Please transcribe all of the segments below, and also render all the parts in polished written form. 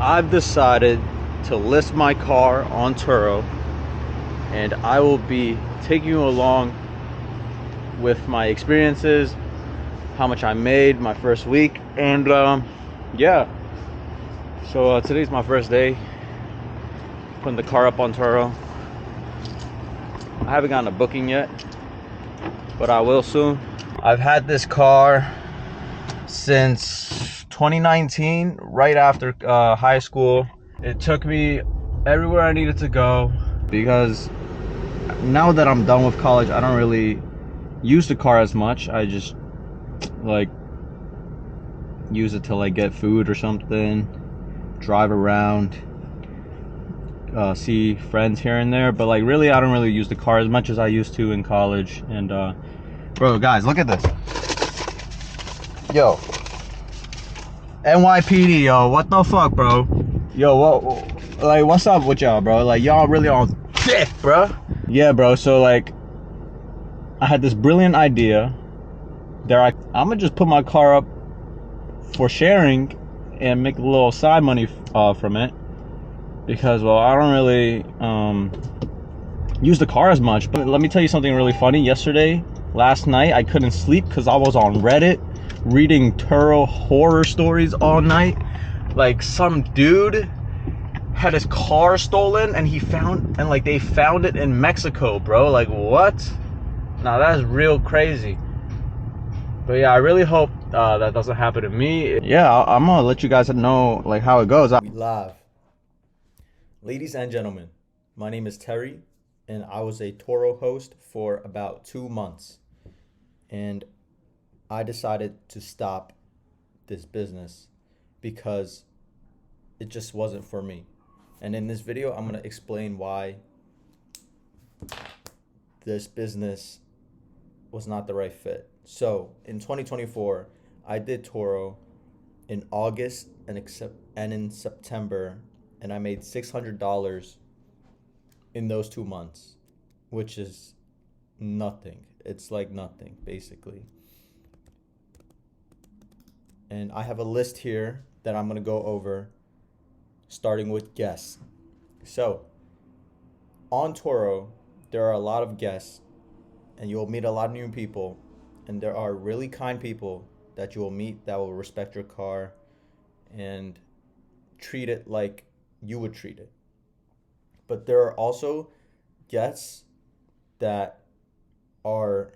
I've decided to list my car on Turo, and I will be taking you along with my experiences, how much I made my first week, and yeah. So today's my first day putting the car up on Turo. I haven't gotten a booking yet, but I will soon. I've had this car since 2019, right after high school. It took me everywhere I needed to go because now that I'm done with college, I don't really use the car as much. I just like use it to like get food or something, drive around, see friends here and there, but like really I don't really use the car as much as I used to in college. And bro, guys, look at this. Yo, NYPD, yo, what the fuck, bro? Yo, what, like, what's up with y'all, bro? Like, y'all really on dick, bro? Yeah, bro, so like I had this brilliant idea that I'm gonna just put my car up for sharing and make a little side money from it, because, well, I don't really use the car as much. But let me tell you something really funny. Last night, I couldn't sleep because I was on Reddit reading Turo horror stories all night. Like, some dude had his car stolen and they found it in Mexico, bro. Like, what? Now that's real crazy. But yeah, I really hope that doesn't happen to me. Yeah, I'm gonna let you guys know like how it goes. We live. Ladies and gentlemen, my name is Terry, and I was a Turo host for about 2 months. And I decided to stop this business because it just wasn't for me. And in this video, I'm going to explain why this business was not the right fit. So in 2024, I did Turo in August and in September, and I made $600 in those 2 months, which is nothing. It's like nothing, basically. And I have a list here that I'm going to go over, starting with guests. So on Turo, there are a lot of guests, and you'll meet a lot of new people, and there are really kind people that you will meet that will respect your car and treat it like you would treat it. But there are also guests that are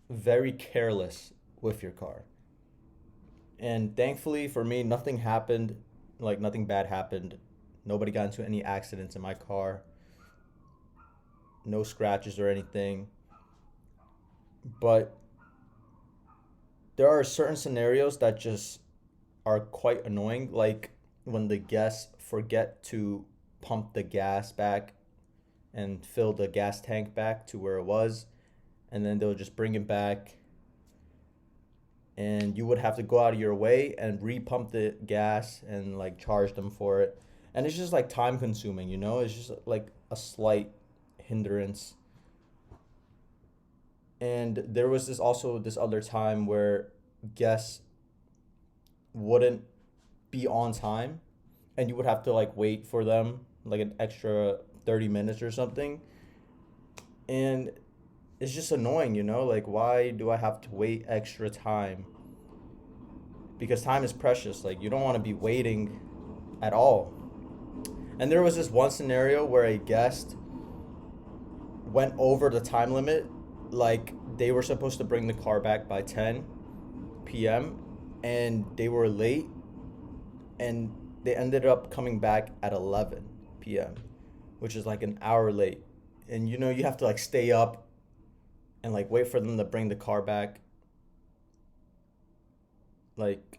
very careless with your car. And thankfully for me, nothing happened, like nothing bad happened. Nobody got into any accidents in my car. No scratches or anything. But there are certain scenarios that just are quite annoying, like when the guests forget to pump the gas back and fill the gas tank back to where it was, and then they'll just bring it back, and you would have to go out of your way and repump the gas and like charge them for it. And it's just like time consuming, you know? It's just like a slight hindrance. And there was this other time where guests wouldn't be on time, and you would have to like wait for them like an extra 30 minutes or something. And it's just annoying, you know? Like, why do I have to wait extra time? Because time is precious. Like, you don't want to be waiting at all. And there was this one scenario where a guest went over the time limit. Like, they were supposed to bring the car back by 10 p.m. and they were late, and they ended up coming back at 11 p.m., which is like an hour late. And you know, you have to like stay up and like wait for them to bring the car back. Like,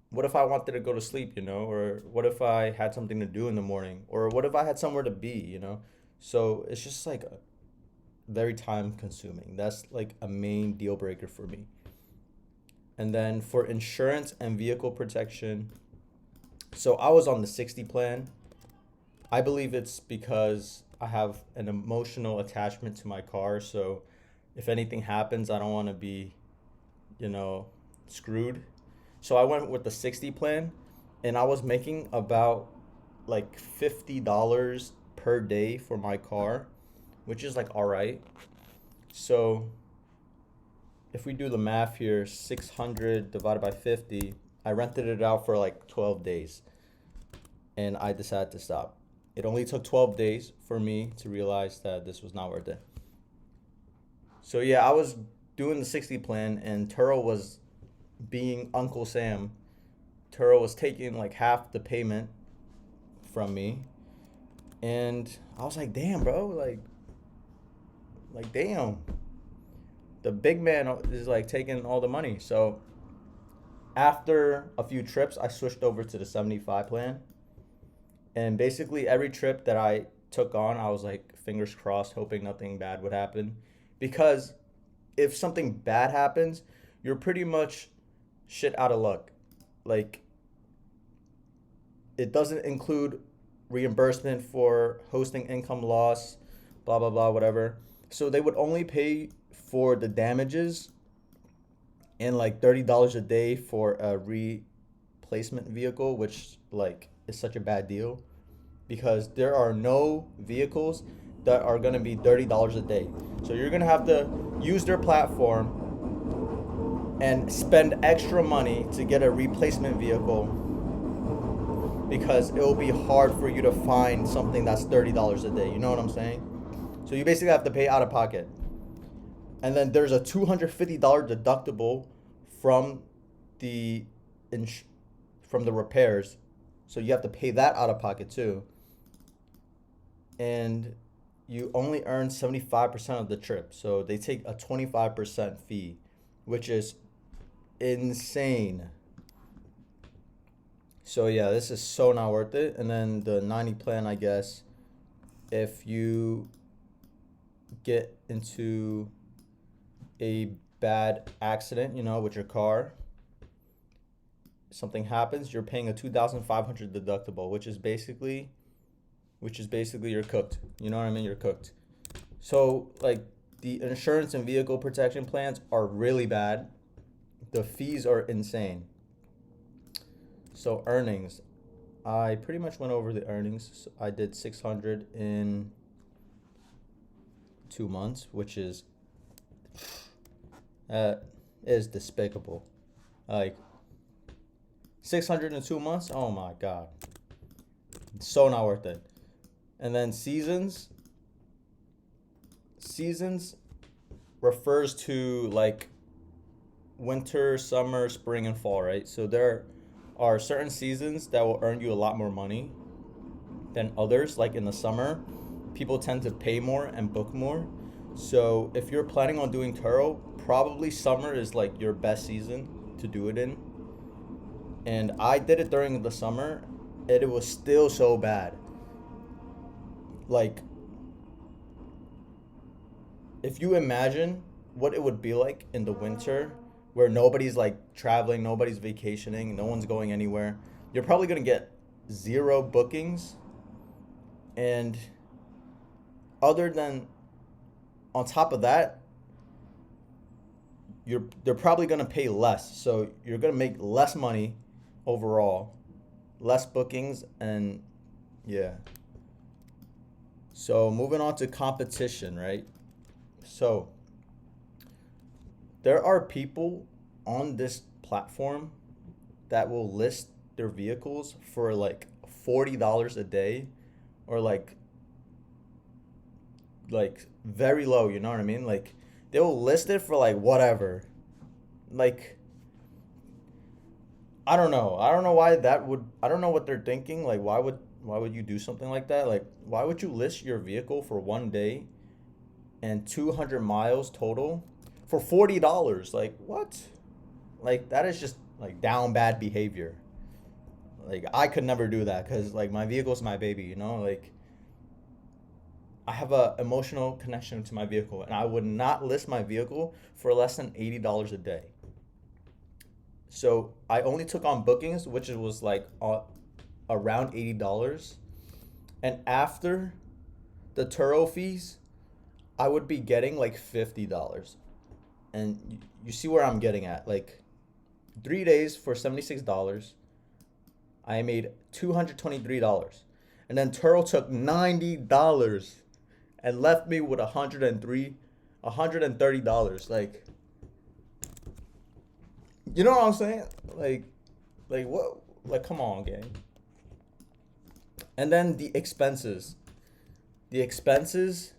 what if I wanted to go to sleep, you know? Or what if I had something to do in the morning? Or what if I had somewhere to be, you know? So it's just like very time consuming. That's like a main deal breaker for me. And then for insurance and vehicle protection, so I was on the 60 plan. I believe it's because I have an emotional attachment to my car. So if anything happens, I don't want to be, you know, screwed. So I went with the 60 plan. and I was making about like $50 per day for my car, which is like all right. So if we do the math here, 600 divided by 50, I rented it out for like 12 days and I decided to stop. It only took 12 days for me to realize that this was not worth it. So yeah, I was doing the 60 plan and Turo was being Uncle Sam. Turo was taking like half the payment from me. And I was like, damn, bro, like damn. The big man is like taking all the money. So after a few trips, I switched over to the 75 plan. And basically every trip that I took on, I was like fingers crossed, hoping nothing bad would happen. Because if something bad happens, you're pretty much shit out of luck. Like, it doesn't include reimbursement for hosting income loss, blah, blah, blah, whatever. So they would only pay for the damages and like $30 a day for a replacement vehicle, which like is such a bad deal because there are no vehicles that are going to be $30 a day. So you're going to have to use their platform and spend extra money to get a replacement vehicle because it will be hard for you to find something that's $30 a day. You know what I'm saying? So you basically have to pay out of pocket. And then there's a $250 deductible from the from the repairs. So you have to pay that out of pocket too. And you only earn 75% of the trip. So they take a 25% fee, which is insane. So yeah, this is so not worth it. And then the 90 plan, I guess, if you get into a bad accident, you know, with your car, something happens, you're paying a 2,500 deductible, which is basically you're cooked. You know what I mean? You're cooked. So like the insurance and vehicle protection plans are really bad. The fees are insane. So earnings, I pretty much went over the earnings. So I did 600 in 2 months, which is despicable. Like 600 in 2 months. Oh my god, so not worth it. And then seasons refers to like winter, summer, spring, and fall, right? So there are certain seasons that will earn you a lot more money than others. Like in the summer, people tend to pay more and book more. So if you're planning on doing Turo, probably summer is like your best season to do it in. And I did it during the summer and it was still so bad. Like, if you imagine what it would be like in the winter where nobody's like traveling, nobody's vacationing, no one's going anywhere, you're probably going to get zero bookings. And other than on top of that, they're probably going to pay less. So you're going to make less money overall, less bookings, and yeah. So moving on to competition, right? So there are people on this platform that will list their vehicles for like $40 a day or like very low, you know what I mean? Like they will list it for like whatever. Like I don't know. I don't know why that would I don't know what they're thinking. Like why would you do something like that? Like why would you list your vehicle for 1 day and 200 miles total for $40? Like what? Like that is just like down bad behavior. Like I could never do that cuz like my vehicle's my baby, you know? Like I have a emotional connection to my vehicle and I would not list my vehicle for less than $80 a day. So I only took on bookings, which was like around $80. And after the Turo fees, I would be getting like $50. And you see where I'm getting at. Like 3 days for $76. I made $223. And then Turo took $90 and left me with $130. Like, you know what I'm saying? Like what? Like, come on, gang. And then the expenses. The expenses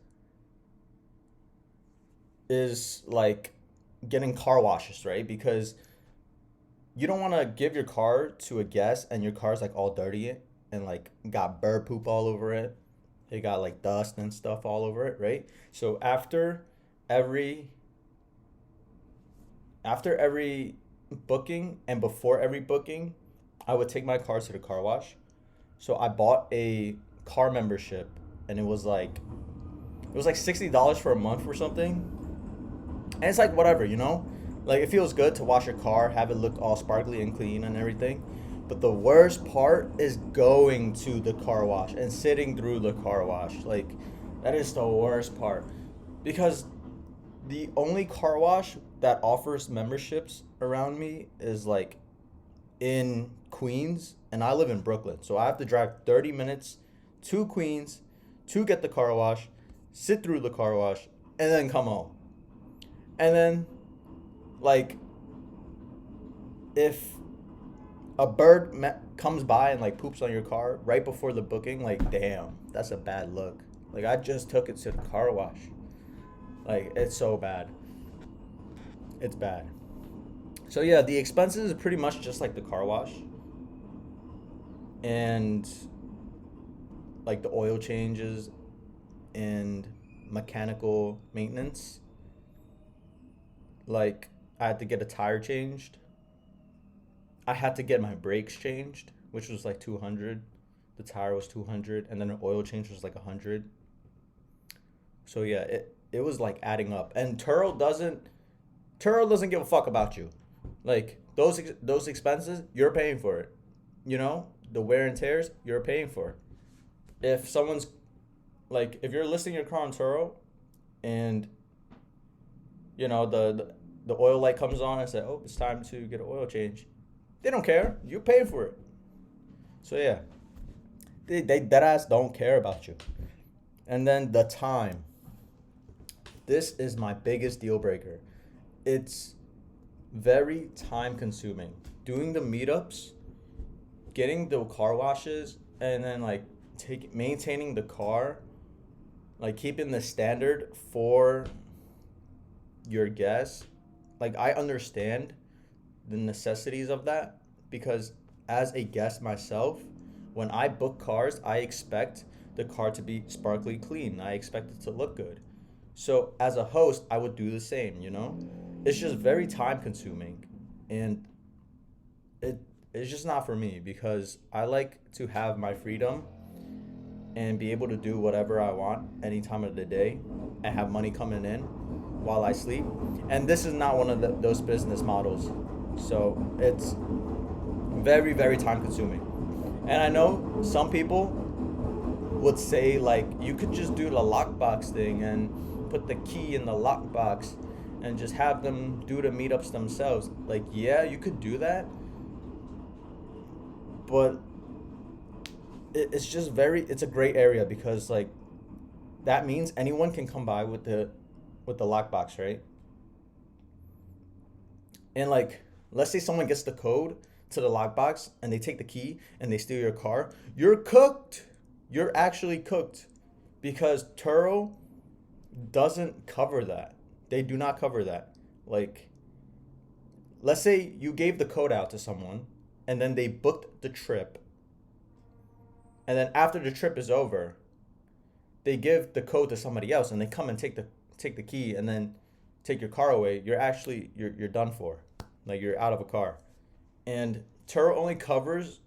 is like getting car washes, right? Because you don't want to give your car to a guest and your car's like all dirty and like got bird poop all over it. It got like dust and stuff all over it, right? So every after every booking and before every booking, I would take my car to the car wash. So I bought a car membership and it was like $60 for a month or something. And it's like whatever, you know? Like it feels good to wash your car, have it look all sparkly and clean and everything. But the worst part is going to the car wash and sitting through the car wash. Like that is the worst part. Because the only car wash that offers memberships around me is like in Queens and I live in Brooklyn. So I have to drive 30 minutes to Queens to get the car wash, sit through the car wash, and then come home. And then like if a bird comes by and like poops on your car right before the booking, like damn, that's a bad look. Like I just took it to the car wash. Like it's so bad. It's bad. So yeah, the expenses is pretty much just like the car wash and like the oil changes and mechanical maintenance. Like I had to get a tire changed. I had to get my brakes changed, which was like 200. The tire was 200 and then an oil change was like 100. So yeah, it was like adding up. And Turo doesn't give a fuck about you. Like those expenses, you're paying for it. You know, the wear and tears, you're paying for it. If someone's like if you're listing your car on Turo and you know the oil light comes on and say, "Oh, it's time to get an oil change." They don't care. You're paying for it. So yeah, they dead ass don't care about you. And then the time. This is my biggest deal breaker. It's very time consuming. Doing the meetups, getting the car washes, and then like maintaining the car, like keeping the standard for your guests. Like I understand the necessities of that because as a guest myself, when I book cars, I expect the car to be sparkly clean. I expect it to look good. So as a host, I would do the same, you know? It's just very time consuming and it's just not for me because I like to have my freedom and be able to do whatever I want any time of the day and have money coming in while I sleep. And this is not one of those business models. So it's very, very time consuming. And I know some people would say like you could just do the lockbox thing and put the key in the lockbox and just have them do the meetups themselves. Like yeah, you could do that, but it's a gray area because like that means anyone can come by with the lockbox, right? And like let's say someone gets the code to the lockbox and they take the key and they steal your car, you're cooked. You're actually cooked because Turo doesn't cover that. They do not cover that. Like let's say you gave the code out to someone and then they booked the trip and then after the trip is over, they give the code to somebody else and they come and take the key and then take your car away. You're done for. Like you're out of a car. And Turo insurance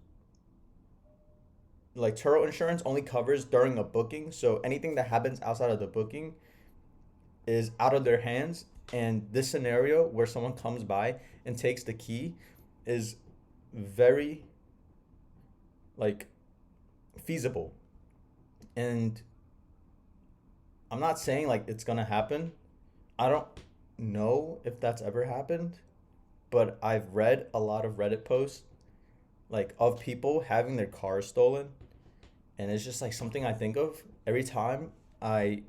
only covers during a booking. So anything that happens outside of the booking is out of their hands. And this scenario where someone comes by and takes the key is very like feasible. And I'm not saying like it's gonna happen. I don't know if that's ever happened, but I've read a lot of Reddit posts like of people having their cars stolen, and it's just like something I think of every time I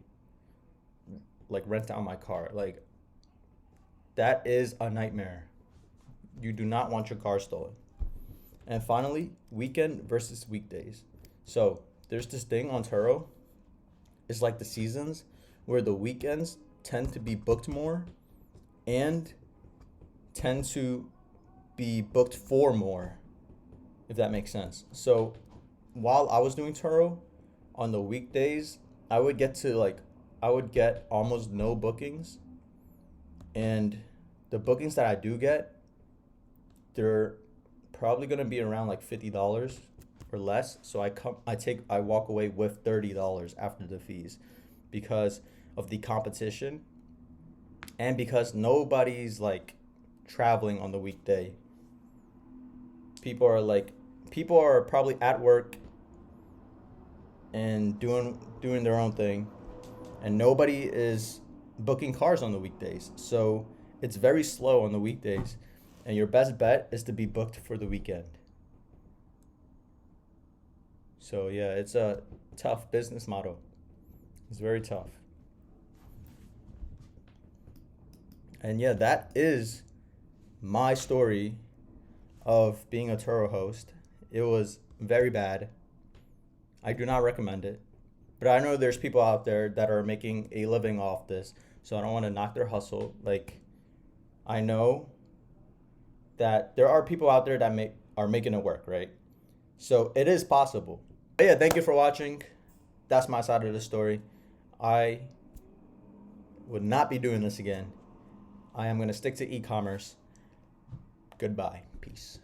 like rent out my car. Like that is a nightmare. You do not want your car stolen. And finally, weekend versus weekdays. So there's this thing on Turo. It's like the seasons where the weekends tend to be booked more and tend to be booked for more, if that makes sense. So while I was doing Turo on the weekdays, I would get to like, I would get almost no bookings. And the bookings that I do get, they're probably gonna be around like $50 or less. So I walk away with $30 after the fees because of the competition and because nobody's like traveling on the weekday. People are probably at work and doing their own thing, and nobody is booking cars on the weekdays. So it's very slow on the weekdays, and your best bet is to be booked for the weekend. So yeah, it's a tough business model. It's very tough. And yeah, that is my story of being a Turo host. It was very bad. I do not recommend it. But I know there's people out there that are making a living off this, so I don't want to knock their hustle. Like I know that there are people out there that are making it work, right? So it is possible. But yeah, thank you for watching. That's my side of the story. I would not be doing this again. I am going to stick to e-commerce. Goodbye. Peace.